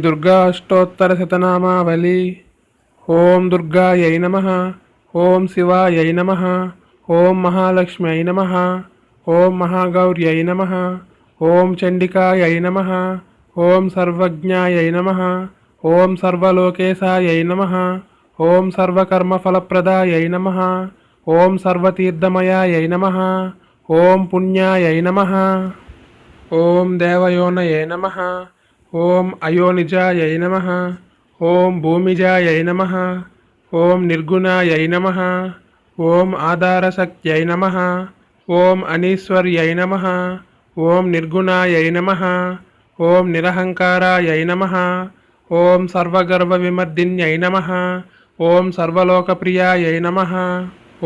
दुर्गा अष्टोत्तरशतनामावली। ओं दुर्गायै नमः। ओं शिवायै नमः। ओं महालक्ष्म्यै नमः। ओं महागौर्यै नमः। ओं चण्डिकायै नमः। ओं सर्वज्ञायै नमः। ओं सर्वलोकेशायै नमः। ओं सर्वकर्मफलप्रदायै नमः। ओं सर्वतीर्थमयायै नमः। ओं पुण्यायै नमः। ओं देवयोनये नमः। ओं अयोनिजायै नमः। ओं भूमिजायै नमः। ओं निर्गुणायै नमः। ओं आधारशक्त्यै नमः। ओं अनीश्वर्यै नमः। ओं निर्गुणायै नमः। ओं निरहङ्कारायै नमः। ओं सर्वगर्वविमर्दिन्यै नमः। ओं सर्वलोकप्रियायै नमः।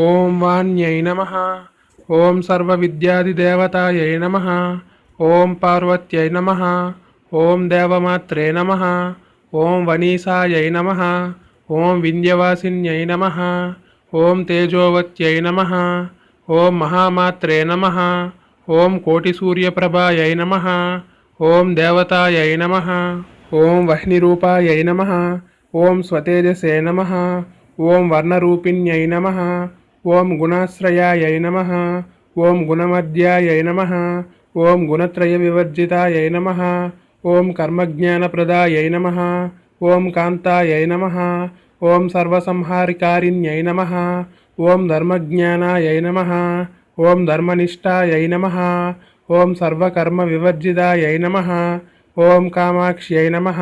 ओं वाण्यै नमः। ओं सर्वविद्यादिदेवतायै नमः। ओं पार्वत्यै नमः। ओं देवमात्रे नमः। ओं वनीसायै नमः। ओं विन्ध्यवासिन्यै नमः। ओं तेजोवत्यै नमः। ओं महामात्रे नमः। ओं कोटिसूर्यप्रभायै नमः। ओं देवतायै नमः। ओं वह्निरूपायै नमः। ओं स्वतेजसे नमः। ओं वर्णरूपिण्यै नमः। ओं गुणाश्रयायै नमः। ओं गुणमध्यायै नमः। ओं गुणत्रयविवर्जितायै नमः। ओं कर्मज्ञानप्रदायै नमः। ओं कान्तायै नमः। ओं सर्वसंहारिकारिण्यै नमः। ओं धर्मज्ञानायै नमः। ओं धर्मनिष्ठायै नमः। ओं सर्वकर्मविवर्जितायै नमः। ओं कामाक्ष्यै नमः।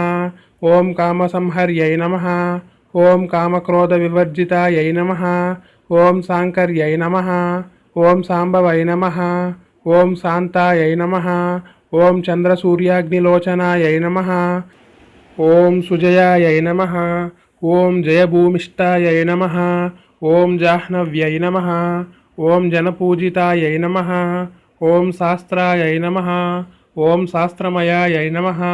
ओं कामसंहर्यै नमः। ओं कामक्रोधविवर्जितायै नमः। ओं साङ्कर्यै नमः। ओं साम्बवै नमः। ओं शान्तायै नमः। ओं चन्द्रसूर्याग्निलोचनायै नमः। ओं सुजयायै नमः। ओं जयभूमिष्ठायै नमः। ओं जाह्नव्यै नमः। ओं जनपूजितायै नमः। ओं शास्त्रायै नमः। ओं शास्त्रमयायै नमः।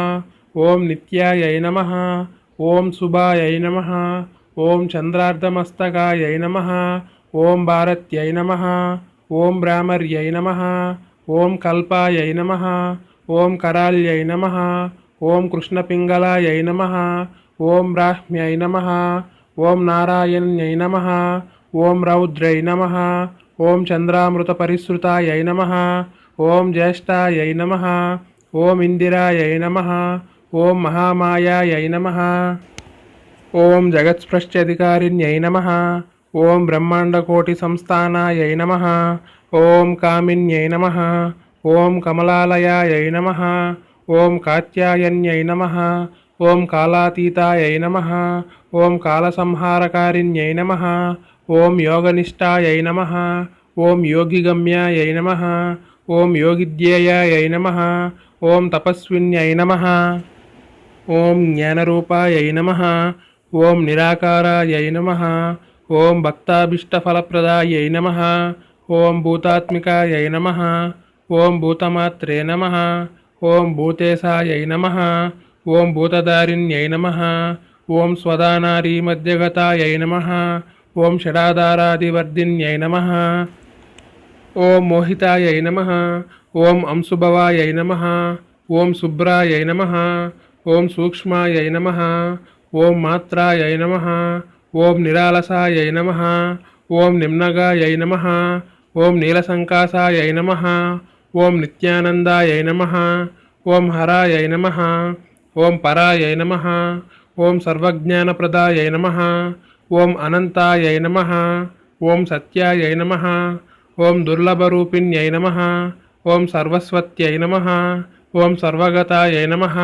ओं नित्यायै नमः। ओं शुभायै नमः। ओं चन्द्रार्धमस्तकायै नमः। ओं भारत्यै नमः। ओं भ्रामर्यै नमः। ओं कल्पायै नमः। ओं कराल्यै नमः। ओं कृष्णपिङ्गलायै नमः। ओं ब्राह्म्यै नमः। ओं नारायण्यै नमः। ओं रौद्रै नमः। ओं चन्द्रामृतपरिसृतायै नमः। ओं ज्येष्ठायै नमः। ओं इन्दिरायै नमः। ओं महामायायै नमः। ओं जगत्स्पृष्ट्यधिकारिण्यै नमः। ओं ब्रह्माण्डकोटिसंस्थानायै नमः। ओं कामिन्यै नमः। ओं कमलालयायै नमः। ओं कात्यायन्यै नमः। ओं कालातीतायै नमः। ओं कालसंहारकारिण्यै नमः। ओं योगनिष्ठायै नमः। ओं योगिगम्यायै नमः। ओं योगिध्येयायै नमः। ओं तपस्विन्यै नमः। ओं ज्ञानरूपायै नमः। ओं निराकारायै नमः। ओं भक्ताभीष्टफलप्रदायै नमः। ओं भूतात्मिकायै नमः। ओं भूतमात्रे नमः। ओं भूतेशायै नमः। ओं भूतधारिण्यै नमः। ओं स्वदानारीमध्यगतायै नमः। ओं षडाधारादिवर्धिन्यै नमः। ओं मोहितायै नमः। ओं अंशुभवायै नमः। ओं शुभ्रायै नमः। ओं सूक्ष्मायै नमः। ओं मात्रायै नमः। ओं निरालसायै नमः। ओं निम्नगायै नमः। ओं नीलसङ्कासायै नमः। ओं नित्यानन्दायै नमः। ओं हरायै नमः। ओं परायै नमः। ओं सर्वज्ञानप्रदायै नमः। ओं अनन्तायै नमः। ओं सत्यायै नमः। ओं दुर्लभरूपिण्यै नमः। ओं सर्वस्वत्यै नमः। ओं सर्वगतायै नमः।